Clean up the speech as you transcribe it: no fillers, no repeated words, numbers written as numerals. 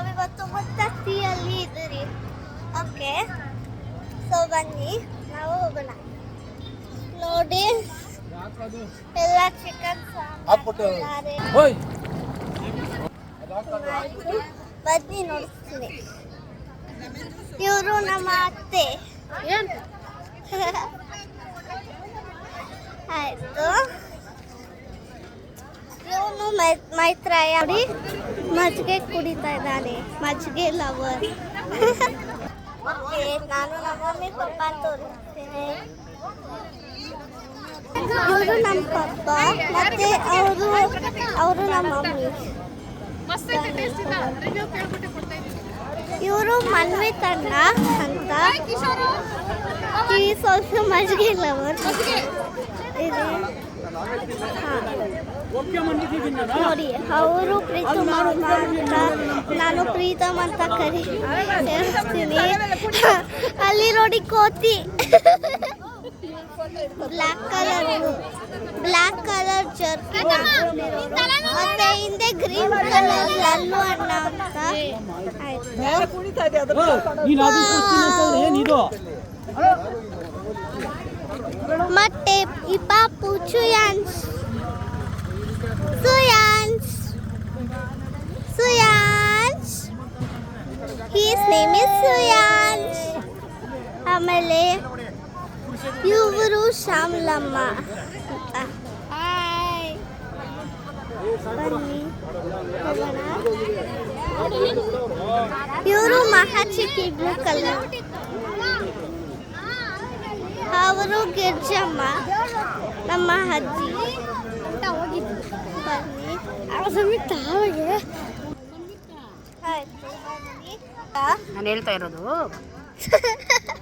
ನಾವಿವತ್ತು ಮುತ್ತತ್ತಿಯಲ್ಲಿ ಇದ್ದೀರಿ. Okay, so ಬನ್ನಿ ನಾವು ಹೋಗೋಣ. ನೋಡಿ ಎಲ್ಲ ಚಿಕನ್ ಬನ್ನಿ ನೋಡ್ತೀನಿ. ಇವರು ನಮ್ಮ ಅತ್ತೆ. ಆಯ್ತು, ಇವನು ಮೈತ್ರಾಯ ಮಜ್ಜಿಗೆ ಕುಡಿತಾ ಇದ್ದಾನೆ, ಮಜ್ಜಿಗೆ ಲವರ್. ಓಕೆ, ನಾನು ನಮ್ಮ ಮಮ್ಮಿ ಪಪ್ಪ ತೋರಿಸ್ತೇನೆ. ಇವರು ನಮ್ಮ ಪಪ್ಪ ಮತ್ತೆ ಅವರು ನಮ್ಮ ಮಮ್ಮಿ. ಇವರು ಮನ್ವಿತ್ ಅಣ್ಣ ಅಂತ. ಈಸ್ ಆಲ್ಸೋ ಮಜ್ಜಿಗೆ ಲವರ್. ನೋಡಿ, ಅವರು ಪ್ರೀತಮ್ ಅಂತ, ನಾನು ಪ್ರೀತಮ್ ಅಂತ ಕರಿತೀನಿ. ಅಲ್ಲಿ ನೋಡಿ ಕೋತಿ, ಬ್ಲ್ಯಾಕ್ ಕಲರ್ ಜರ್ಕಿ ಮತ್ತೆ ಹಿಂದೆ ಗ್ರೀನ್ ಕಲರ್ ಲಲ್ಲು ಅಣ್ಣ ಅಂತ. ಮತ್ತೆ ಈ ಪಾಪು ಸುಯಾನ್ಸ್. His name is ಸುಯಾನ್ಸ್. ಆಮೇಲೆ ಇವರು ಶ್ಯಾಮ್ಲಮ್ಮ ಅಂತ. ಬನ್ನಿ ಹೋಗೋಣ. ಇವರು ಮಹಾಚಿಕ್ಕಿ ಬ್ಲೂ ಕಲರ್. ಅವರು ಗಿರ್ಜಮ್ಮ, ನಮ್ಮ ಅಜ್ಜಿ. ಬನ್ನಿ. ನಾನು ಹೇಳ್ತಾ ಇರೋದು